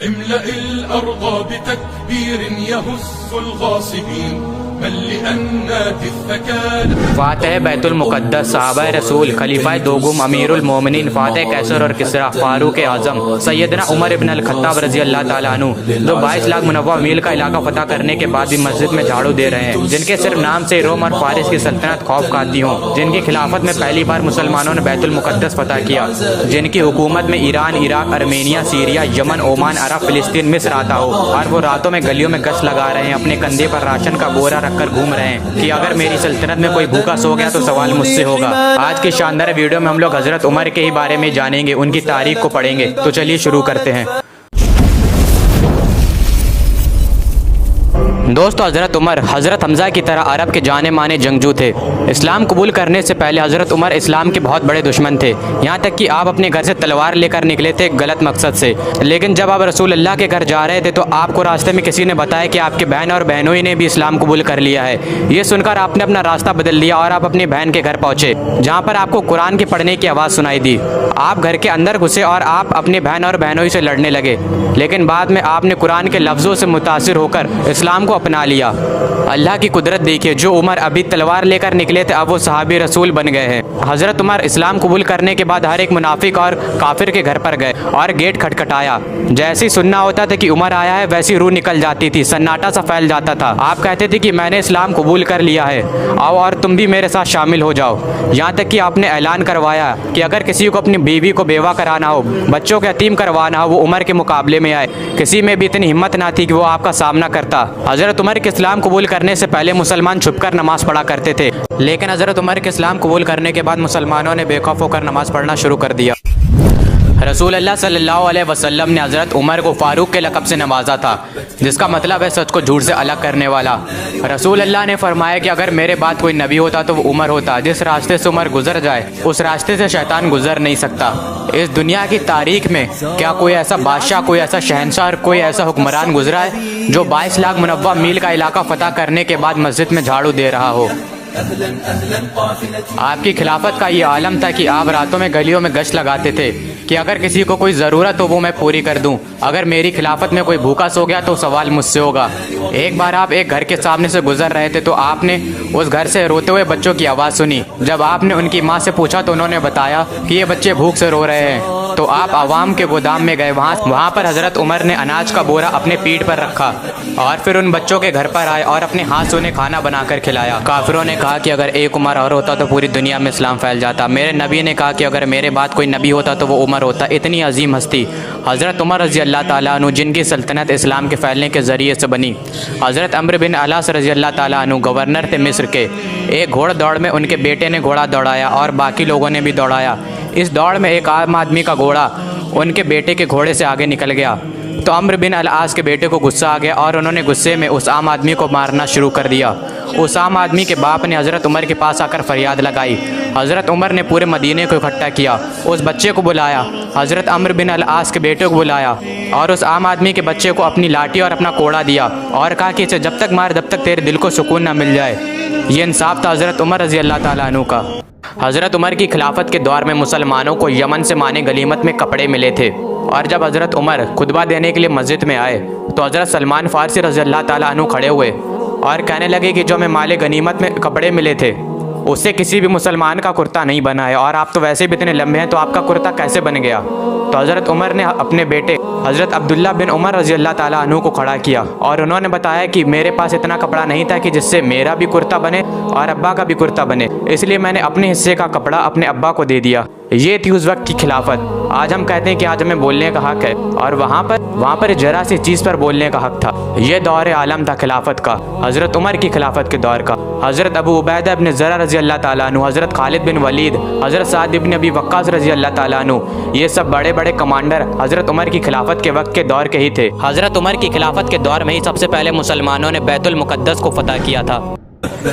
املأ الأرض بتكبير يهز الغاصبين ملئنات الثكال. فاتح بیت المقدس، صحابہ رسول، خلیفہ دوم، امیر المومنین، فاتح کیسر اور کسرا، فاروق اعظم سیدنا عمر ابن الخطاب رضی اللہ تعالیٰ عنہ، جو 22 لاکھ منوع میل کا علاقہ فتح کرنے کے بعد بھی مسجد میں جھاڑو دے رہے ہیں، جن کے صرف نام سے روم اور فارس کی سلطنت خوف کھاتی ہوں، جن کی خلافت میں پہلی بار مسلمانوں نے بیت المقدس فتح کیا، جن کی حکومت میں ایران، عراق، ارمینیا، سیریا، یمن، اومان، عرب، فلسطین، مصر آتا ہو، اور وہ راتوں میں گلیوں میں گشت لگا رہے ہیں، اپنے کندھے پر راشن کا بورا رکھ کر گھوم رہے ہیں کہ اگر میری سلطنت میں کوئی بھوکا سو گیا تو سوال مجھ سے ہوگا۔ آج کی شاندار ویڈیو میں ہم لوگ حضرت عمر کے ہی بارے میں جانیں گے، ان کی تاریخ کو پڑھیں گے، تو چلیے شروع کرتے ہیں۔ دوستو، حضرت عمر حضرت حمزہ کی طرح عرب کے جانے مانے جنگجو تھے۔ اسلام قبول کرنے سے پہلے حضرت عمر اسلام کے بہت بڑے دشمن تھے، یہاں تک کہ آپ اپنے گھر سے تلوار لے کر نکلے تھے غلط مقصد سے، لیکن جب آپ رسول اللہ کے گھر جا رہے تھے تو آپ کو راستے میں کسی نے بتایا کہ آپ کے بہن اور بہنوئی نے بھی اسلام قبول کر لیا ہے۔ یہ سن کر آپ نے اپنا راستہ بدل لیا اور آپ اپنی بہن کے گھر پہنچے، جہاں پر آپ کو قرآن کے پڑھنے کی آواز سنائی دی۔ آپ گھر کے اندر گھسے اور آپ اپنی بہن اور بہنوئی سے لڑنے لگے، لیکن بعد میں آپ نے قرآن کے لفظوں سے متاثر ہو کر اسلام کو اپنا لیا۔ اللہ کی قدرت دیکھیے، جو عمر ابھی تلوار لے کر نکلے تھے اب وہ صحابی رسول بن گئے ہیں۔ حضرت عمر اسلام قبول کرنے کے بعد ہر ایک منافق اور کافر کے گھر پر گئے اور گیٹ کھٹکھٹایا۔ جیسی سننا ہوتا تھا کہ عمر آیا ہے ویسی روح نکل جاتی تھی، سناٹا سا پھیل جاتا تھا۔ آپ کہتے تھے کہ میں نے اسلام قبول کر لیا ہے، آؤ اور تم بھی میرے ساتھ شامل ہو جاؤ۔ یہاں تک کہ آپ نے اعلان کروایا کہ اگر کسی کو اپنی بیوی کو بیوہ کرانا ہو، بچوں کو یتیم کروانا ہو، وہ عمر کے مقابلے میں آئے۔ کسی میں بھی اتنی ہمت نہ تھی کہ وہ آپ کا سامنا کرتا۔ حضرت عمر کے اسلام قبول کرنے سے پہلے مسلمان چھپ کر نماز پڑھا کرتے تھے، لیکن حضرت عمر کے اسلام قبول کرنے کے بعد مسلمانوں نے بے خوف ہو کر نماز پڑھنا شروع کر دیا۔ رسول اللہ صلی اللہ علیہ وسلم نے حضرت عمر کو فاروق کے لقب سے نوازا تھا، جس کا مطلب ہے سچ کو جھوٹ سے الگ کرنے والا۔ رسول اللہ نے فرمایا کہ اگر میرے بعد کوئی نبی ہوتا تو وہ عمر ہوتا۔ جس راستے سے عمر گزر جائے اس راستے سے شیطان گزر نہیں سکتا۔ اس دنیا کی تاریخ میں کیا کوئی ایسا بادشاہ، کوئی ایسا شہنشاہ اور کوئی ایسا حکمران گزرا ہے جو 22 لاکھ منوع میل کا علاقہ فتح کرنے کے بعد مسجد میں جھاڑو دے رہا ہو؟ آپ کی خلافت کا یہ عالم تھا کہ آپ راتوں میں گلیوں میں گشت لگاتے تھے کہ اگر کسی کو کوئی ضرورت ہو وہ میں پوری کر دوں، اگر میری خلافت میں کوئی بھوکا سو گیا تو سوال مجھ سے ہوگا۔ ایک بار آپ ایک گھر کے سامنے سے گزر رہے تھے تو آپ نے اس گھر سے روتے ہوئے بچوں کی آواز سنی۔ جب آپ نے ان کی ماں سے پوچھا تو انہوں نے بتایا کہ یہ بچے بھوک سے رو رہے ہیں، تو آپ عوام کے گودام میں گئے۔ وہاں پر حضرت عمر نے اناج کا بورا اپنے پیٹھ پر رکھا اور پھر ان بچوں کے گھر پر آئے اور اپنے ہاتھ سے انہیں کھانا بنا کر کھلایا۔ کافروں نے کہا کہ اگر ایک عمر اور ہوتا تو پوری دنیا میں اسلام پھیل جاتا۔ میرے نبی نے کہا کہ اگر میرے بعد کوئی نبی ہوتا تو وہ عمر ہوتا۔ اتنی عظیم ہستی حضرت عمر رضی اللہ تعالیٰ عنہ، جن کی سلطنت اسلام کے پھیلنے کے ذریعے سے بنی۔ حضرت عمرو بن العاص رضی اللہ تعالیٰ عنہ گورنر تھے مصر کے۔ ایک گھوڑ دوڑ میں ان کے بیٹے نے گھوڑا دوڑایا اور باقی لوگوں نے بھی دوڑایا۔ اس دوڑ میں ایک عام آدمی کا گھوڑا ان کے بیٹے کے گھوڑے سے آگے نکل گیا، تو عمرو بن العاص کے بیٹے کو غصہ آ گیا اور انہوں نے غصے میں اس عام آدمی کو مارنا شروع کر دیا۔ اس عام آدمی کے باپ نے حضرت عمر کے پاس آ کر فریاد لگائی۔ حضرت عمر نے پورے مدینے کو اکٹھا کیا، اس بچے کو بلایا، حضرت عمرو بن العاص کے بیٹے کو بلایا اور اس عام آدمی کے بچے کو اپنی لاٹھی اور اپنا کوڑا دیا اور کہا کہ اسے جب تک مار جب تک تیرے دل کو سکون نہ مل جائے۔ یہ انصاف تھا حضرت عمر رضی اللہ تعالیٰ عنہ کا۔ حضرت عمر کی خلافت کے دور میں مسلمانوں کو یمن سے مانے غنیمت میں کپڑے ملے تھے، اور جب حضرت عمر خطبہ دینے کے لیے مسجد میں آئے تو حضرت سلمان فارسی رضی اللہ تعالیٰ عنہ کھڑے ہوئے اور کہنے لگے کہ جو ہمیں مال غنیمت میں کپڑے ملے تھے اس سے کسی بھی مسلمان کا کرتا نہیں بنا ہے، اور آپ تو ویسے بھی اتنے لمبے ہیں تو آپ کا کرتا کیسے بن گیا؟ تو حضرت عمر نے اپنے بیٹے حضرت عبداللہ بن عمر رضی اللہ تعالیٰ عنہ کو کھڑا کیا اور انہوں نے بتایا کہ میرے پاس اتنا کپڑا نہیں تھا کہ جس سے میرا بھی کرتا بنے اور ابا کا بھی کرتا بنے، اس لیے میں نے اپنے حصے کا کپڑا اپنے ابا کو دے دیا۔ یہ تھی اس وقت کی خلافت۔ آج ہم کہتے ہیں کہ آج ہمیں بولنے کا حق ہے، اور وہاں پر ذرا سی چیز پر بولنے کا حق تھا۔ یہ دور عالم تھا خلافت کا، حضرت عمر کی خلافت کے دور کا۔ حضرت ابو عبیدہ بن زرع رضی اللہ تعالیٰ عنہ، حضرت خالد بن ولید، حضرت سعد بن ابی وقاص رضی اللہ تعالیٰ عنہ، یہ سب بڑے بڑے کمانڈر حضرت عمر کی خلافت کے وقت کے دور کے ہی تھے۔ حضرت عمر کی خلافت کے دور میں ہی سب سے پہلے مسلمانوں نے بیت المقدس کو فتح کیا تھا۔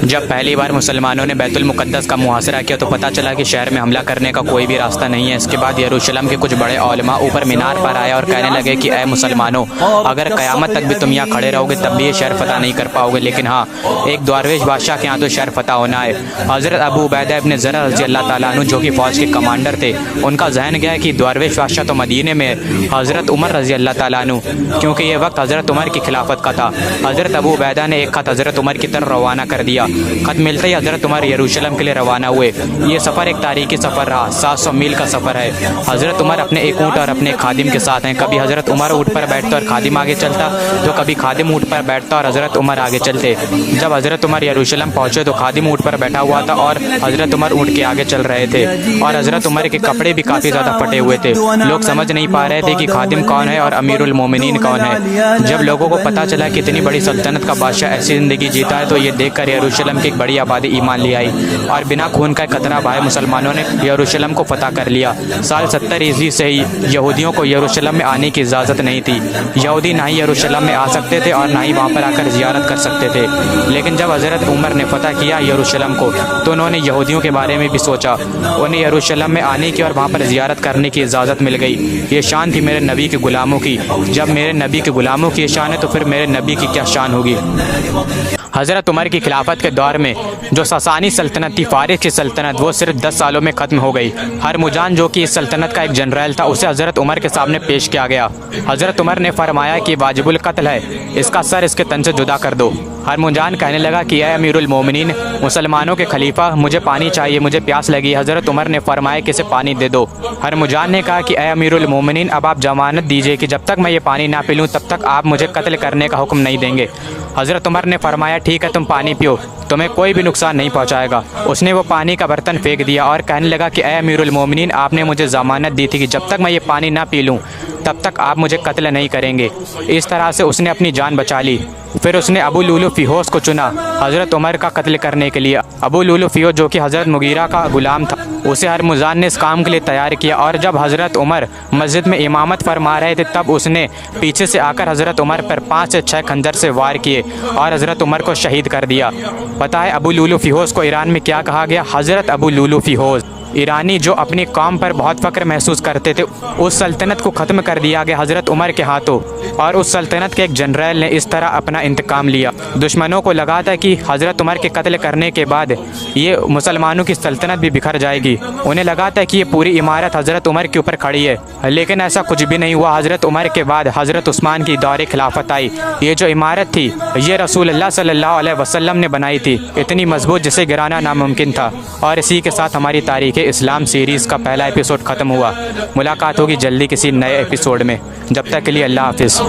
جب پہلی بار مسلمانوں نے بیت المقدس کا محاصرہ کیا تو پتہ چلا کہ شہر میں حملہ کرنے کا کوئی بھی راستہ نہیں ہے۔ اس کے بعد یروشلم کے کچھ بڑے علماء اوپر مینار پر آئے اور کہنے لگے کہ اے مسلمانوں، اگر قیامت تک بھی تم یہاں کھڑے رہو گے تب بھی یہ شہر فتح نہیں کر پاؤ گے، لیکن ہاں، ایک درویش بادشاہ کے ہاں تو شہر فتح ہونا ہے۔ حضرت ابو عبیدہ ابن زرع رضی اللہ تعالیٰ عنہ جو کہ فوج کے کمانڈر تھے، ان کا ذہن گیا کہ درویش بادشاہ تو مدینے میں ہے، حضرت عمر رضی اللہ تعالیٰ عنہ، کیونکہ یہ وقت حضرت عمر کی خلافت کا تھا۔ حضرت ابو عبیدہ نے ایک خط حضرت عمر کی طرف روانہ کر دیا۔ خط ملتے ہی حضرت عمر یروشلم کے لیے روانہ ہوئے۔ یہ سفر ایک تاریخی سفر رہا، 700 میل کا سفر ہے۔ حضرت عمر اپنے ایک اونٹ اور اپنے خادم کے ساتھ ہیں۔ کبھی حضرت عمر اونٹ پر بیٹھتا اور خادم آگے چلتا، تو کبھی خادم اونٹ پر بیٹھتا اور حضرت عمر آگے چلتے۔ جب حضرت عمر یروشلم پہنچے تو خادم اونٹ پر بیٹھا ہوا تھا اور حضرت عمر اونٹ کے آگے چل رہے تھے، اور حضرت عمر کے کپڑے بھی کافی زیادہ پھٹے ہوئے تھے۔ لوگ سمجھ نہیں پا رہے تھے کہ خادم کون ہے اور امیر المومنین کون ہے۔ جب لوگوں کو پتہ چلا کہ اتنی بڑی سلطنت کا بادشاہ ایسی زندگی جیتا ہے تو یہ دیکھ کر یروشلم کی ایک بڑی آبادی ایمان لے آئی، اور بنا خون کا قطرہ بہائے مسلمانوں نے یروشلم کو فتح کر لیا۔ سال 70 عیسوی سے ہی یہودیوں کو یروشلم میں آنے کی اجازت نہیں تھی۔ یہودی نہ ہی یروشلم میں آ سکتے تھے اور نہ ہی وہاں پر آ کر زیارت کر سکتے تھے۔ لیکن جب حضرت عمر نے فتح کیا یروشلم کو تو انہوں نے یہودیوں کے بارے میں بھی سوچا، انہیں یروشلم میں آنے کی اور وہاں پر زیارت کرنے کی اجازت مل گئی۔ یہ شان تھی میرے نبی کے غلاموں کی۔ جب میرے نبی کے غلاموں کی یہ شان ہے تو پھر میرے نبی کی کیا شان ہوگی۔ حضرت عمر کی خلافت کے دور میں جو ساسانی سلطنت تھی، فارس کی سلطنت، وہ صرف 10 سالوں میں ختم ہو گئی۔ ہرمزان جو کہ اس سلطنت کا ایک جنرل تھا، اسے حضرت عمر کے سامنے پیش کیا گیا۔ حضرت عمر نے فرمایا کہ واجب القتل ہے، اس کا سر اس کے تن سے جدا کر دو۔ ہرمزان کہنے لگا کہ اے امیر المومنین، مسلمانوں کے خلیفہ، مجھے پانی چاہیے، مجھے پیاس لگی۔ حضرت عمر نے فرمایا کہ اسے پانی دے دو۔ ہرمزان نے کہا کہ اے امیر المومنین، اب آپ ضمانت دیجیے کہ جب تک میں یہ پانی نہ پی لوں تب تک آپ مجھے قتل کرنے کا حکم نہیں دیں گے۔ حضرت عمر نے فرمایا ٹھیک ہے، تم پانی پیو، تمہیں کوئی بھی نقصان نہیں پہنچائے گا۔ اس نے وہ پانی کا برتن پھینک دیا اور کہنے لگا کہ اے امیر المومنین، آپ نے مجھے ضمانت دی تھی کہ جب تک میں یہ پانی نہ پی لوں تب تک آپ مجھے قتل نہیں کریں گے۔ اس طرح سے اس نے اپنی جان بچا لی۔ پھر اس نے ابو لولو کو چنا حضرت عمر کا قتل کرنے کے لیے۔ ابو لولو جو کہ حضرت مغیرہ کا غلام تھا، اسے ہرمزان نے اس کام کے لیے تیار کیا، اور جب حضرت عمر مسجد میں امامت فرما رہے تھے تب اس نے پیچھے سے آ کر حضرت عمر پر 5 سے 6 خنجر سے وار کیے اور حضرت عمر کو شہید کر دیا۔ پتہ ہے ابو لولو کو ایران میں کیا کہا گیا؟ حضرت ابو لولو ایرانی جو اپنی قوم پر بہت فخر محسوس کرتے تھے، اس سلطنت کو ختم کر دیا گیا حضرت عمر کے ہاتھوں، اور اس سلطنت کے ایک جنرل نے اس طرح اپنا انتقام لیا۔ دشمنوں کو لگا تھا کہ حضرت عمر کے قتل کرنے کے بعد یہ مسلمانوں کی سلطنت بھی بکھر جائے گی، انہیں لگا تھا کہ یہ پوری عمارت حضرت عمر کے اوپر کھڑی ہے، لیکن ایسا کچھ بھی نہیں ہوا۔ حضرت عمر کے بعد حضرت عثمان کی دور خلافت آئی۔ یہ جو عمارت تھی یہ رسول اللہ صلی اللہ علیہ وسلم نے بنائی تھی، اتنی مضبوط جسے گرانا ناممکن تھا۔ اور اسی کے ساتھ ہماری تاریخ اسلام سیریز کا پہلا ایپیسوڈ ختم ہوا۔ ملاقات ہوگی جلدی کسی نئے ایپیسوڈ میں، جب تک کے لیے اللہ حافظ۔